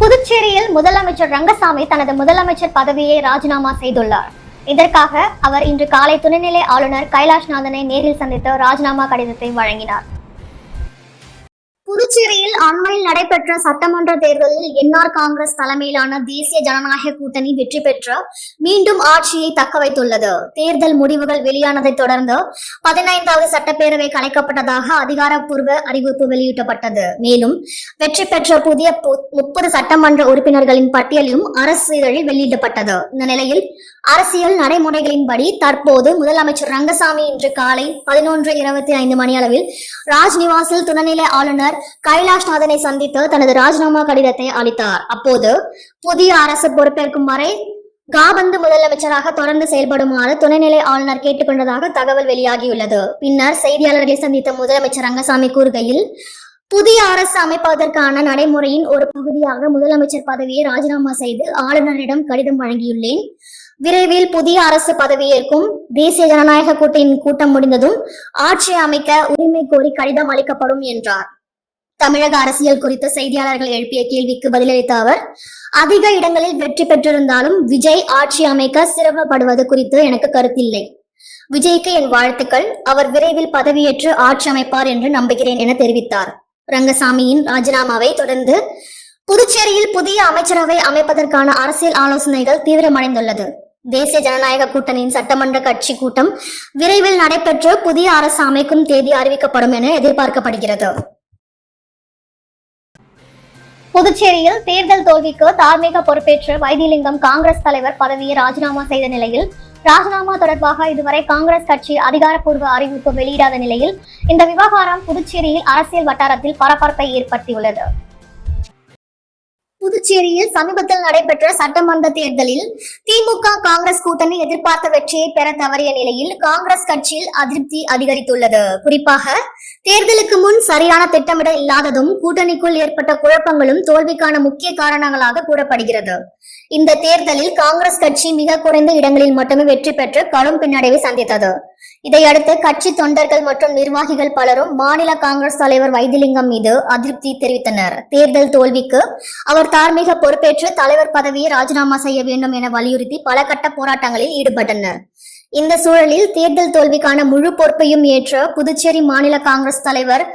புதுச்சேரியில் முதலமைச்சர் ரங்கசாமி தனது முதலமைச்சர் பதவியை ராஜினாமா செய்துள்ளார். இதற்காக அவர் இன்று காலை துணைநிலை ஆளுநர் கைலாஷ்நாதனை நேரில் சந்தித்து ராஜினாமா கடிதத்தை வழங்கினார். புதுச்சேரியில் அண்மையில் நடைபெற்ற சட்டமன்ற தேர்தலில் என்ஆர் காங்கிரஸ் தலைமையிலான தேசிய ஜனநாயக கூட்டணி வெற்றி பெற்று மீண்டும் ஆட்சியை தக்க வைத்துள்ளது. தேர்தல் முடிவுகள் வெளியானதை தொடர்ந்து 15வது சட்டப்பேரவை கலைக்கப்பட்டதாக அதிகாரப்பூர்வ அறிவிப்பு வெளியிடப்பட்டது. மேலும் வெற்றி பெற்ற புதிய 30 சட்டமன்ற உறுப்பினர்களின் பட்டியலும் அரசு இதழில் வெளியிடப்பட்டது. இந்த நிலையில் அரசியல் நடைமுறைகளின்படி தற்போது முதலமைச்சர் ரங்கசாமி இன்று காலை 11:25 மணியளவில் ராஜ்நிவாசில் துணைநிலை ஆளுநர் கைலாஷ்நாதனை சந்தித்து தனது ராஜினாமா கடிதத்தை அளித்தார். அப்போது புதிய அரசு பொறுப்பேற்கும் வரை காபந்து முதலமைச்சராக தொடர்ந்து செயல்படுமாறு துணைநிலை ஆளுநர் கேட்டுக்கொண்டதாக தகவல் வெளியாகியுள்ளது. பின்னர் செய்தியாளர்களை சந்தித்த முதலமைச்சர் ரங்கசாமி கூறுகையில், புதிய அரசு அமைப்பதற்கான நடைமுறையின் ஒரு பகுதியாக முதலமைச்சர் பதவியை ராஜினாமா செய்து ஆளுநரிடம் கடிதம் வழங்கியுள்ளேன். விரைவில் புதிய அரசு பதவியேற்கும். தேசிய ஜனநாயக கூட்டணியின் கூட்டம் முடிந்ததும் ஆட்சி அமைக்க உரிமை கோரி கடிதம் அளிக்கப்படும் என்றார். தமிழக அரசியல் குறித்து செய்தியாளர்கள் எழுப்பிய கேள்விக்கு பதிலளித்த அவர், அதிக இடங்களில் வெற்றி பெற்றிருந்தாலும் விஜய் ஆட்சி அமைக்க சிரமப்படுவது குறித்து எனக்கு கருத்தில்லை. விஜய்க்கு என் வாழ்த்துக்கள். அவர் விரைவில் பதவியேற்று ஆட்சி அமைப்பார் என்று நம்புகிறேன் என தெரிவித்தார். ரங்கசாமியின் ராஜினாமாவை தொடர்ந்து புதுச்சேரியில் புதிய அமைச்சரவை அமைப்பதற்கான அரசியல் ஆலோசனைகள் தீவிரமடைந்துள்ளது. தேசிய ஜனநாயக கூட்டணியின் சட்டமன்ற கட்சி கூட்டம் விரைவில் நடைபெற்று புதிய அரசு அமைக்கும் தேதி அறிவிக்கப்படும் என எதிர்பார்க்கப்படுகிறது. புதுச்சேரியில் தேர்தல் தோல்விக்கு தார்மீக பொறுப்பேற்று வைத்திலிங்கம் காங்கிரஸ் தலைவர் பதவியை ராஜினாமா செய்த நிலையில், ராஜினாமா தொடர்பாக இதுவரை காங்கிரஸ் கட்சி அதிகாரப்பூர்வ அறிவிப்பு வெளியிடாத நிலையில் இந்த விவகாரம் புதுச்சேரியில் அரசியல் வட்டாரத்தில் பரபரப்பை ஏற்படுத்தியுள்ளது. புதுச்சேரியில் சமீபத்தில் நடைபெற்ற சட்டமன்ற தேர்தலில் திமுக காங்கிரஸ் கூட்டணி எதிர்பார்த்த வெற்றியை பெற தவறிய நிலையில் காங்கிரஸ் கட்சியில் அதிருப்தி அதிகரித்துள்ளது. குறிப்பாக தேர்தலுக்கு முன் சரியான திட்டமிடல் இல்லாததும் கூட்டணிக்குள் ஏற்பட்ட குழப்பங்களும் தோல்விக்கான முக்கிய காரணங்களாக கூறப்படுகிறது. இந்த தேர்தலில் காங்கிரஸ் கட்சி மிக குறைந்த இடங்களில் மட்டுமே வெற்றி பெற்று கடும் பின்னடைவை சந்தித்தது. இதையடுத்து கட்சி தொண்டர்கள் மற்றும் நிர்வாகிகள் பலரும் மாநில காங்கிரஸ் தலைவர் வைத்திலிங்கம் மீது அதிருப்தி தெரிவித்தனர். தேர்தல் தோல்விக்கு அவர் தார்மீக பொறுப்பேற்று தலைவர் பதவியை ராஜினாமா செய்ய வேண்டும் என வலியுறுத்தி பல கட்ட போராட்டங்களில் ஈடுபட்டனர். இந்த சூழலில் தேர்தல் தோல்விக்கான முழு பொறுப்பையும் ஏற்ற புதுச்சேரி மாநில காங்கிரஸ் தலைவர்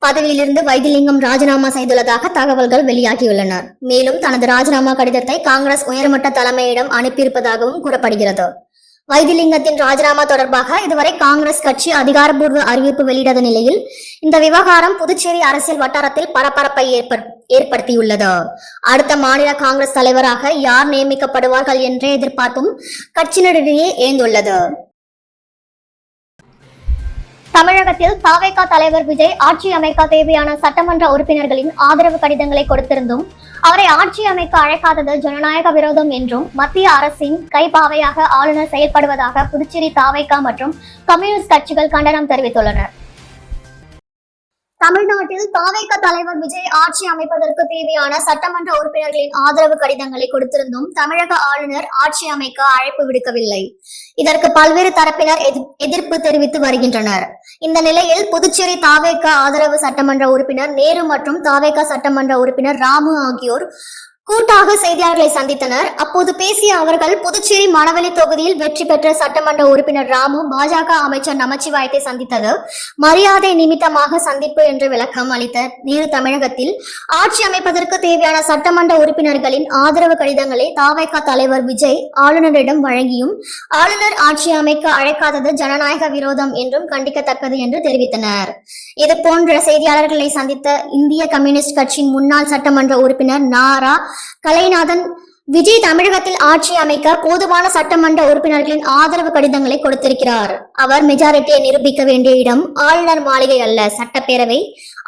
பதவியிலிருந்து வைத்திலிங்கம் ராஜினாமா செய்துள்ளதாக தகவல்கள் வெளியாகியுள்ளன. மேலும் தனது ராஜினாமா கடிதத்தை காங்கிரஸ் உயர்மட்ட தலைமையிடம் அனுப்பியிருப்பதாகவும் கூறப்படுகிறது. வைத்திலிங்கத்தின் ராஜினாமா தொடர்பாக இதுவரை காங்கிரஸ் கட்சி அதிகாரப்பூர்வ அறிவிப்பு வெளியிடாத நிலையில் இந்த விவகாரம் புதுச்சேரி அரசியல் வட்டாரத்தில் பரபரப்பை ஏற்படுத்தியுள்ளது. அடுத்த மாநில காங்கிரஸ் தலைவராக யார் நியமிக்கப்படுவார்கள் என்ற எதிர்பார்ப்பும் கட்சியினரிடையே எழுந்துள்ளது. தமிழகத்தில் தவேக தலைவர் விஜய் ஆட்சி அமைக்க தேவையான சட்டமன்ற உறுப்பினர்களின் ஆதரவு கடிதங்களை கொடுத்திருந்தும் அவரை ஆட்சி அமைக்க அழைக்காதது ஜனநாயக விரோதம் என்றும் மத்திய அரசின் கைப்பாவையாக ஆளுநர் செயல்படுவதாக புதுச்சேரி தவேக மற்றும் கம்யூனிஸ்ட் கட்சிகள் கண்டனம் தெரிவித்துள்ளனர். தமிழ்நாட்டில் தவேக தலைவர் விஜய் ஆட்சி அமைப்பதற்கு தேவையான சட்டமன்ற உறுப்பினர்களின் ஆதரவு கடிதங்களை கொடுத்திருந்தும் தமிழக ஆளுநர் ஆட்சி அமைக்க அழைப்பு விடுக்கவில்லை. இதற்கு பல்வேறு தரப்பினர் எதிர்ப்பு தெரிவித்து வருகின்றனர். இந்த நிலையில் புதுச்சேரி தவேக ஆதரவு சட்டமன்ற உறுப்பினர் நேரு மற்றும் தவேக சட்டமன்ற உறுப்பினர் ராமு ஆகியோர் கூட்டாக செய்தியாளர்களை சந்தித்தனர். அப்போது பேசிய அவர்கள், புதுச்சேரி மணவெளி தொகுதியில் வெற்றி பெற்ற சட்டமன்ற உறுப்பினர் ராமு பாஜக அமைச்சர் நமச்சிவாயத்தை சந்தித்தது மரியாதை நிமித்தமாக சந்திப்பு என்று விளக்கம் அளித்த நேரு, தமிழகத்தில் ஆட்சி அமைப்பதற்கு தேவையான சட்டமன்ற உறுப்பினர்களின் ஆதரவு கடிதங்களை தவேக தலைவர் விஜய் ஆளுநரிடம் வழங்கியும் ஆளுநர் ஆட்சி அமைக்க அழைக்காதது ஜனநாயக விரோதம் என்றும் கண்டிக்கத்தக்கது என்று தெரிவித்தனர். இது போன்ற செய்தியாளர்களை சந்தித்த இந்திய கம்யூனிஸ்ட் கட்சியின் முன்னாள் சட்டமன்ற உறுப்பினர் நாரா கலைநாதன், விஜய் தமிழகத்தில் ஆட்சி அமைக்க போதுமான சட்டமன்ற உறுப்பினர்களின் ஆதரவு கடிதங்களை கொடுத்திருக்கிறார். அவர் மெஜாரிட்டியை நிரூபிக்க வேண்டிய இடம் ஆளுநர் மாளிகை அல்ல, சட்டப்பேரவை.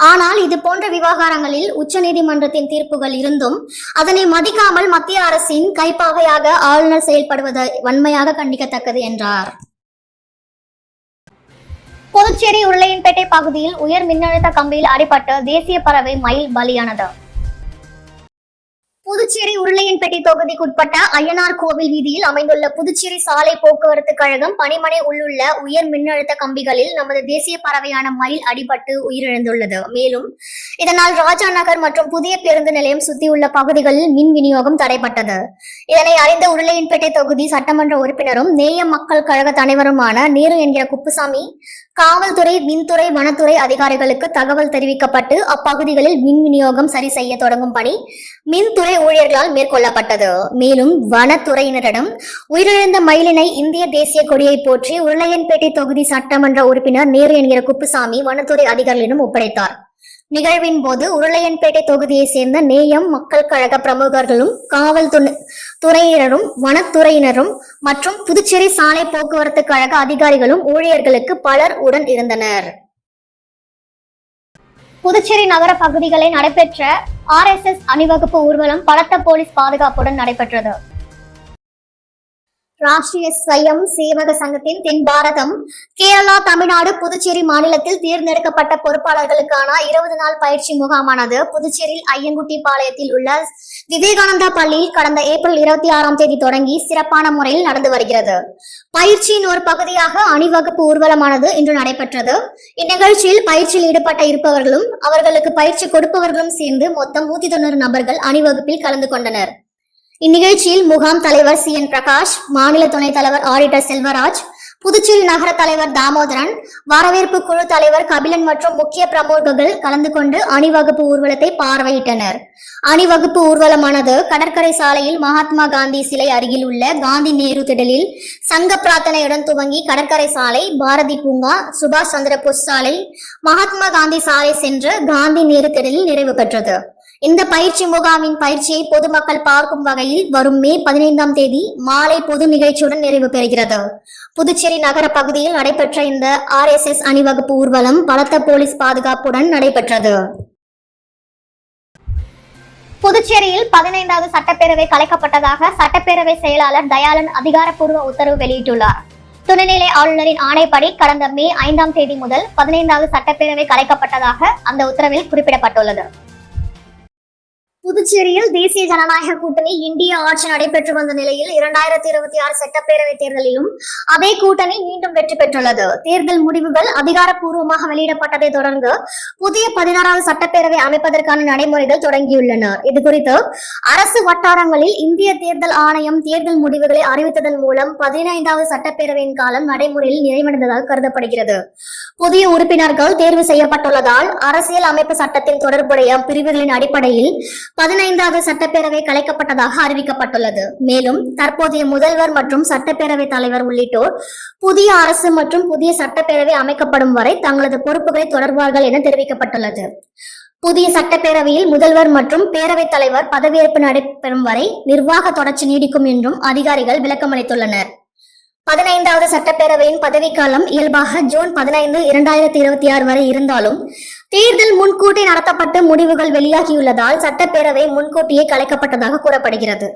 ஆனால் இது போன்ற விவகாரங்களில் உச்சநீதிமன்றத்தின் தீர்ப்புகள் இருந்தும் அதனை மதிக்காமல் மத்திய அரசின் கைப்பாகையாக ஆளுநர் செயல்படுவதை வன்மையாக கண்டிக்கத்தக்கது என்றார். புதுச்சேரி உருளையன்பேட்டை பகுதியில் உயர் மின்னழுத்த கம்பியில் அடிபட்டு தேசிய பறவை மயில் பலியானது. புதுச்சேரி உருளையன்பேட்டை தொகுதிக்குட்பட்ட அய்யனார் கோவில் வீதியில் அமைந்துள்ள புதுச்சேரி சாலை போக்குவரத்து கழகம் பணிமனை உள்ளுள்ள உயர் மின்னழுத்த கம்பிகளில் நமது தேசிய பறவையான மயில் அடிபட்டு உயிரிழந்துள்ளது. மேலும் இதனால் ராஜா நகர் மற்றும் புதிய பேருந்து நிலையம் சுற்றியுள்ள பகுதிகளில் மின் விநியோகம் தடைப்பட்டது. இதனை அறிந்த உருளையன்பேட்டை தொகுதி சட்டமன்ற உறுப்பினரும் நேய மக்கள் கழக தலைவருமான நேரு என்கிற குப்புசாமி காவல்துறை, மின்துறை, வனத்துறை அதிகாரிகளுக்கு தகவல் தெரிவிக்கப்பட்டு அப்பகுதிகளில் மின் விநியோகம் சரி செய்ய தொடங்கும் பணி மின்துறை ஊழியர்களால் மேற்கொள்ளப்பட்டது. மேலும் வனத்துறையினரிடம் உயிரிழந்த மயிலினை இந்திய தேசிய கொடியை போற்றி உருளையன்பேட்டை தொகுதி சட்டமன்ற உறுப்பினர் நேரு என்கிற குப்புசாமி வனத்துறை அதிகாரிகளிடம் ஒப்படைத்தார். நிகழ்வின் போது உருளையன்பேட்டை தொகுதியை சேர்ந்த நேயம் மக்கள் கழக பிரமுகர்களும் காவல்துறையினரும் வனத்துறையினரும் மற்றும் புதுச்சேரி சாலை போக்குவரத்து கழக அதிகாரிகளும் ஊழியர்களுக்கு பலர் உடன் இருந்தனர். புதுச்சேரி நகர பகுதிகளில் நடைபெற்ற RSS அணிவகுப்பு ஊர்வலம் பலத்த போலீஸ் பாதுகாப்புடன் நடைபெற்றது. ராஷ்டிரிய ஸ்வயம் சேவக சங்கத்தின் தென் பாரதம், கேரளா, தமிழ்நாடு, புதுச்சேரி மாநிலத்தில் தேர்ந்தெடுக்கப்பட்ட பொறுப்பாளர்களுக்கான 20 நாள் பயிற்சி முகாமானது புதுச்சேரி ஐயங்குட்டி பாளையத்தில் உள்ள விவேகானந்தா பள்ளியில் கடந்த ஏப்ரல் 26ஆம் தேதி தொடங்கி சிறப்பான முறையில் நடந்து வருகிறது. பயிற்சியின் ஒரு பகுதியாக அணிவகுப்பு ஊர்வலமானது இன்று நடைபெற்றது. இந்நிகழ்ச்சியில் பயிற்சியில் ஈடுபட்ட இருப்பவர்களும் அவர்களுக்கு பயிற்சி கொடுப்பவர்களும் சேர்ந்து மொத்தம் 190 நபர்கள் அணிவகுப்பில் கலந்து கொண்டனர். இந்நிகழ்ச்சியில் முகாம் தலைவர் CN பிரகாஷ், மாநில துணைத் தலைவர் ஆடிட்டர் செல்வராஜ், புதுச்சேரி நகர தலைவர் தாமோதரன், வரவேற்பு குழு தலைவர் கபிலன் மற்றும் முக்கிய பிரமுகர்கள் கலந்து கொண்டு அணிவகுப்பு ஊர்வலத்தை பார்வையிட்டனர். அணிவகுப்பு ஊர்வலமானது கடற்கரை சாலையில் மகாத்மா காந்தி சிலை அருகில் உள்ள காந்தி நேரு திடலில் சங்க பிரார்த்தனையுடன் துவங்கி கடற்கரை சாலை, பாரதி பூங்கா, சுபாஷ் சந்திரபோஸ் சாலை, மகாத்மா காந்தி சாலை சென்று காந்தி நேரு திடலில் நிறைவு பெற்றது. இந்த பயிற்சி முகாமின் பயிற்சியை பொதுமக்கள் பார்க்கும் வகையில் வரும் மே 15ஆம் தேதி மாலை பொது நிகழ்ச்சியுடன் நிறைவு பெறுகிறது. புதுச்சேரி நகர பகுதியில் நடைபெற்ற இந்த RSS அணிவகுப்பு ஊர்வலம் பலத்த போலீஸ் பாதுகாப்புடன் நடைபெற்றது. புதுச்சேரியில் 15வது சட்டப்பேரவை கலைக்கப்பட்டதாக சட்டப்பேரவை செயலாளர் தயாளன் அதிகாரப்பூர்வ உத்தரவு வெளியிட்டுள்ளார். துணைநிலை ஆளுநரின் ஆணைப்படி கடந்த மே 5ஆம் தேதி முதல் 15வது சட்டப்பேரவை கலைக்கப்பட்டதாக அந்த உத்தரவில் குறிப்பிடப்பட்டுள்ளது. புதுச்சேரியில் தேசிய ஜனநாயக கூட்டணி இந்திய ஆட்சி நடைபெற்று வந்த நிலையில் 2026 சட்டப்பேரவை தேர்தலிலும் அதே கூட்டணி மீண்டும் வெற்றி பெற்றுள்ளது. தேர்தல் முடிவுகள் அதிகாரப்பூர்வமாக வெளியிடப்பட்டதை தொடர்ந்து புதிய 16வது சட்டப்பேரவை அமைப்பதற்கான நடைமுறைகள் தொடங்கியுள்ளன. இதுகுறித்து அரசு வட்டாரங்களில் இந்திய தேர்தல் ஆணையம் தேர்தல் முடிவுகளை அறிவித்ததன் மூலம் 15வது சட்டப்பேரவையின் காலம் நடைமுறையில் நிறைவடைந்ததாக கருதப்படுகிறது. புதிய உறுப்பினர்கள் தேர்வு செய்யப்பட்டுள்ளதால் அரசியல் அமைப்பு சட்டத்தின் தொடர்புடைய பிரிவுகளின் அடிப்படையில் 15வது சட்டப்பேரவை கலைக்கப்பட்டதாக அறிவிக்கப்பட்டுள்ளது. மேலும் தற்போதைய முதல்வர் மற்றும் சட்டப்பேரவை தலைவர் உள்ளிட்டோர் புதிய அரசு மற்றும் புதிய சட்டப்பேரவை அமைக்கப்படும் வரை தங்களது பொறுப்புகளை தொடர்வார்கள் என தெரிவிக்கப்பட்டுள்ளது. புதிய சட்டப்பேரவையில் முதல்வர் மற்றும் பேரவைத் தலைவர் பதவியேற்பு நடைபெறும் வரை நிர்வாக தொடர்ச்சி நீடிக்கும் என்றும் அதிகாரிகள் விளக்கமளித்துள்ளனர். 15வது சட்டப்பேரவையின் பதவிக்காலம் இயல்பாக ஜூன் 15, 2026 வரை இருந்தாலும் தேர்தல் முன்கூட்டி நடத்தப்பட்டு முடிவுகள் வெளியாகியுள்ளதால் சட்டப்பேரவை முன்கூட்டியே கலைக்கப்பட்டதாக கூறப்படுகிறது.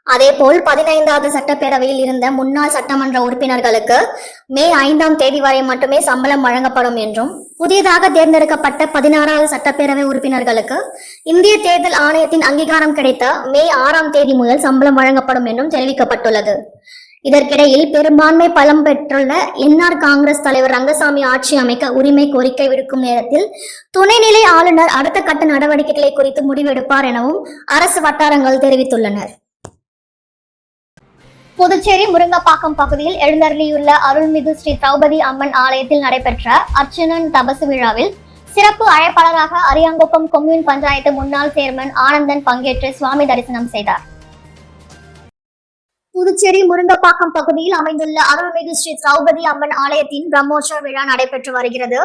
அதேபோல் 15வது சட்டப்பேரவையில் இருந்த முன்னாள் சட்டமன்ற உறுப்பினர்களுக்கு மே 5ஆம் தேதி வரை மட்டுமே சம்பளம் வழங்கப்படும் என்றும், புதியதாக தேர்ந்தெடுக்கப்பட்ட 16வது சட்டப்பேரவை உறுப்பினர்களுக்கு இந்திய தேர்தல் ஆணையத்தின் அங்கீகாரம் கிடைத்த மே 6ஆம் தேதி முதல் சம்பளம் வழங்கப்படும் என்றும் தெரிவிக்கப்பட்டுள்ளது. இதற்கிடையில் பெரும்பான்மை பலம் பெற்றுள்ள NR காங்கிரஸ் தலைவர் ரங்கசாமி ஆட்சி அமைக்க உரிமை கோரிக்கை விடுக்கும் நேரத்தில் துணைநிலை ஆளுநர் அடுத்த கட்ட நடவடிக்கைகளை குறித்து முடிவெடுப்பார் எனவும் அரசு வட்டாரங்கள் தெரிவித்துள்ளனர். புதுச்சேரி முருங்கப்பாக்கம் பகுதியில் எழுந்தருளியுள்ள அருள்மிகு ஸ்ரீ திரௌபதி அம்மன் ஆலயத்தில் நடைபெற்ற அர்ச்சனன் தபசு விழாவில் சிறப்பு அழைப்பாளராக அரியாங்குப்பம் கொம்யூன் பஞ்சாயத்து முன்னாள் சேர்மன் ஆனந்தன் பங்கேற்று சுவாமி தரிசனம் செய்தார். புதுச்சேரி முருங்கப்பாக்கம் பகுதியில் அமைந்துள்ள அருள்மிகு ஸ்ரீ திரௌபதி அம்மன் ஆலயத்தின் பிரம்மோற்சவ விழா நடைபெற்று வருகிறது.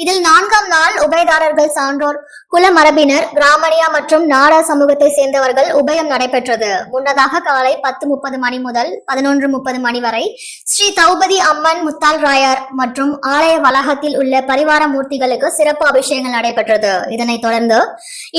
இதில் 4ஆம் நாள் உபயதாரர்கள் சான்றோர் குலமரபினர், கிராமணியா மற்றும் நாடார் சமூகத்தை சேர்ந்தவர்கள் உபயம் நடைபெற்றது. முன்னதாக காலை 10:30 மணி முதல் 11:30 மணி வரை ஸ்ரீ திரௌபதி அம்மன், முத்தால் ராயர் மற்றும் ஆலய வளாகத்தில் உள்ள பரிவார மூர்த்திகளுக்கு சிறப்பு அபிஷேகங்கள் நடைபெற்றது. இதனைத் தொடர்ந்து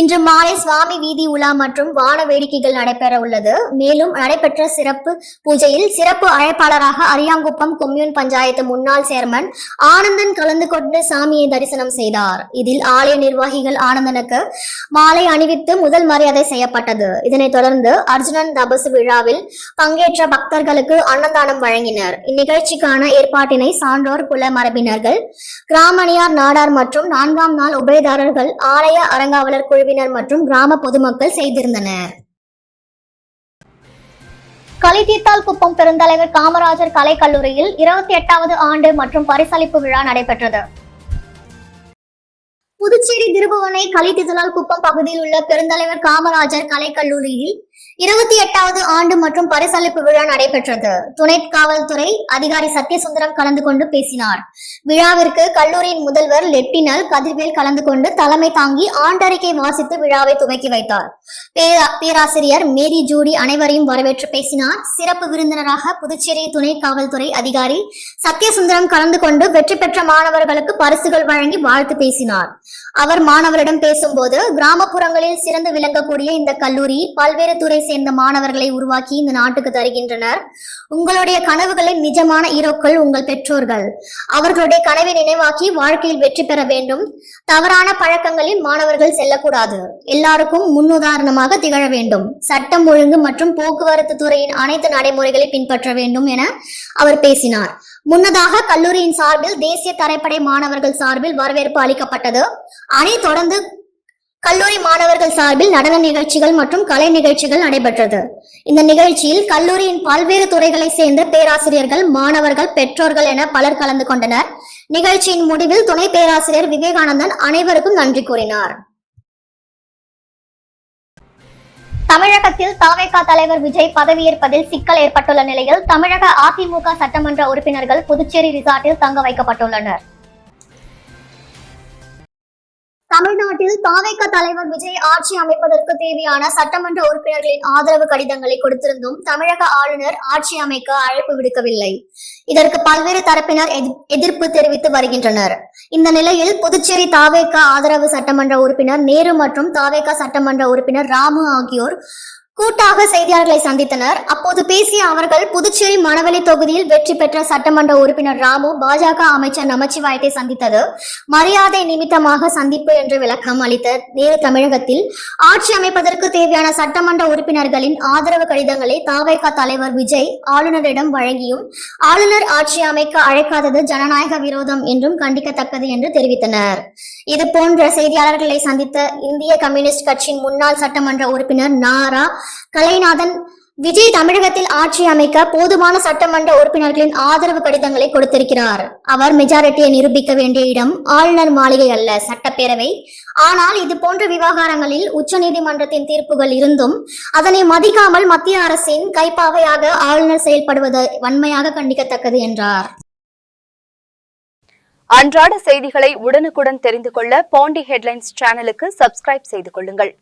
இன்று மாலை சுவாமி வீதி உலா மற்றும் வான வேடிக்கைகள் நடைபெற உள்ளது. மேலும் நடைபெற்ற சிறப்பு சிறப்பு பூஜையில் சிறப்பு அழைப்பாளராக அரியாங்குப்பம் கொம்யூன் பஞ்சாயத்து முன்னாள் சேர்மன் ஆனந்தன் கலந்து கொண்டு சாமியை தரிசனம் செய்தார். இதில் ஆலய நிர்வாகிகள் ஆனந்தனுக்கு மாலை அணிவித்து முதல் மரியாதை செய்யப்பட்டது. இதனைத் தொடர்ந்து அர்ஜுனன் தபசு விழாவில் பங்கேற்ற பக்தர்களுக்கு அன்னதானம் வழங்கினர். இந்நிகழ்ச்சிக்கான ஏற்பாட்டினை சான்றோர் குல மரபினர்கள், கிராமணியார், நாடார் மற்றும் 4ஆம் நாள் உபயதாரர்கள், ஆலய அறங்காவலர் குழுவினர் மற்றும் கிராம பொதுமக்கள் செய்திருந்தனர். கலிதீர்த்தால் குப்பம் பெருந்தலைவர் காமராஜர் கலைக்கல்லூரியில் 28வது ஆண்டு மற்றும் பரிசளிப்பு விழா நடைபெற்றது. புதுச்சேரி திருபுவனை கலிதீர்த்தால் குப்பம் பகுதியில் உள்ள பெருந்தலைவர் காமராஜர் கலைக்கல்லூரியில் 28வது ஆண்டு மற்றும் பரிசளிப்பு விழா நடைபெற்றது. துணை காவல்துறை அதிகாரி சத்யசுந்தரம் கலந்து கொண்டு பேசினார். விழாவிற்கு கல்லூரியின் முதல்வர் லெப்டினல் கதிர்வேல் கலந்து கொண்டு தலைமை தாங்கி ஆண்டறிக்கை வாசித்து விழாவை துவக்கி வைத்தார். பேராசிரியர் மேரி ஜூடி அனைவரையும் வரவேற்று பேசினார். சிறப்பு விருந்தினராக புதுச்சேரி துணை காவல்துறை அதிகாரி சத்யசுந்தரம் கலந்து கொண்டு வெற்றி பெற்ற மாணவர்களுக்கு பரிசுகள் வழங்கி வாழ்த்து பேசினார். அவர் மாணவரிடம் பேசும்போது, கிராமப்புறங்களில் சிறந்து விளங்கக்கூடிய இந்த கல்லூரி பல்வேறு துறை சேர்ந்த மாணவர்களை உருவாக்கி இந்த நாட்டுக்கு தருகின்றனர். உங்களுடைய கனவுகளின் நிஜமான ஹீரோக்கள் உங்கள் பெற்றோர்கள். அவர்களுடைய கனவை நினைவாக்கி வாழ்க்கையில் வெற்றி பெற வேண்டும். தவறான பழக்கங்களில் மாணவர்கள் செல்லக்கூடாது. எல்லாருக்கும் முன்னுதாரணமாக திகழ வேண்டும். சட்டம் ஒழுங்கு மற்றும் போக்குவரத்து துறையின் அனைத்து நடைமுறைகளை பின்பற்ற வேண்டும் என அவர் பேசினார். முன்னதாக கல்லூரியின் சார்பில் தேசிய தரைப்படை மாணவர்கள் சார்பில் வரவேற்பு அளிக்கப்பட்டது. அதைத் தொடர்ந்து கல்லூரி மாணவர்கள் சார்பில் நடன நிகழ்ச்சிகள் மற்றும் கலை நிகழ்ச்சிகள் நடைபெற்றது. இந்த நிகழ்ச்சியில் கல்லூரியின் பல்வேறு துறைகளை சேர்ந்த பேராசிரியர்கள், மாணவர்கள், பெற்றோர்கள் என பலர் கலந்து கொண்டனர். நிகழ்ச்சியின் முடிவில் துணை பேராசிரியர் விவேகானந்தன் அனைவருக்கும் நன்றி கூறினார். தமிழகத்தில் தவேக தலைவர் விஜய் பதவியேற்பதில் சிக்கல் ஏற்பட்டுள்ள நிலையில் தமிழக அதிமுக சட்டமன்ற உறுப்பினர்கள் புதுச்சேரி ரிசார்ட்டில் தங்க வைக்கப்பட்டுள்ளனர். தமிழ்நாட்டில் தவேக தலைவர் விஜய் ஆட்சி அமைப்பதற்கு தேவையான சட்டமன்ற உறுப்பினர்களின் ஆதரவு கடிதங்களை கொடுத்திருந்தும் தமிழக ஆளுநர் ஆட்சி அமைக்க அழைப்பு விடுக்கவில்லை. இதற்கு பல்வேறு தரப்பினர் எதிர்ப்பு தெரிவித்து வருகின்றனர். இந்த நிலையில் புதுச்சேரி தவேக ஆதரவு சட்டமன்ற உறுப்பினர் நேரு மற்றும் தவேக சட்டமன்ற உறுப்பினர் ராமு ஆகியோர் கூட்டாக செய்தியாளர்களை சந்தித்தனர். அப்போது பேசிய அவர்கள், புதுச்சேரி மணவெளி தொகுதியில் வெற்றி பெற்ற சட்டமன்ற உறுப்பினர் ராமு பாஜக அமைச்சர் நமச்சிவாயத்தை சந்தித்தது மரியாதை நிமித்தமாக சந்திப்பு என்று விளக்கம் அளித்த நேரு, தமிழகத்தில் ஆட்சி அமைப்பதற்கு தேவையான சட்டமன்ற உறுப்பினர்களின் ஆதரவு கடிதங்களை தவேக தலைவர் விஜய் ஆளுநரிடம் வழங்கியும் ஆளுநர் ஆட்சி அமைக்க அழைக்காதது ஜனநாயக விரோதம் என்றும் கண்டிக்கத்தக்கது என்று தெரிவித்தனர். இது போன்ற செய்தியாளர்களை சந்தித்த இந்திய கம்யூனிஸ்ட் கட்சியின் முன்னாள் சட்டமன்ற உறுப்பினர் நாரா கலைநாதன், விஜய் தமிழகத்தில் ஆட்சி அமைக்க போதுமான சட்டமன்ற உறுப்பினர்களின் ஆதரவு கடிதங்களை கொடுத்திருக்கிறார். அவர் மெஜாரிட்டியை நிரூபிக்க வேண்டிய இடம் ஆளுநர் மாளிகை அல்ல, சட்டப்பேரவை. ஆனால் இது போன்ற விவகாரங்களில் உச்சநீதிமன்றத்தின் தீர்ப்புகள் இருந்தும் அதனை மதிக்காமல் மத்திய அரசின் கைப்பாவையாக ஆளுநர் செயல்படுவது வன்மையாக கண்டிக்கத்தக்கது என்றார். அன்றாட செய்திகளை உடனுக்குடன் தெரிந்து கொள்ள பாண்டி ஹெட்லைன்ஸ் சேனலுக்கு சப்ஸ்கிரைப் செய்து கொள்ளுங்கள்.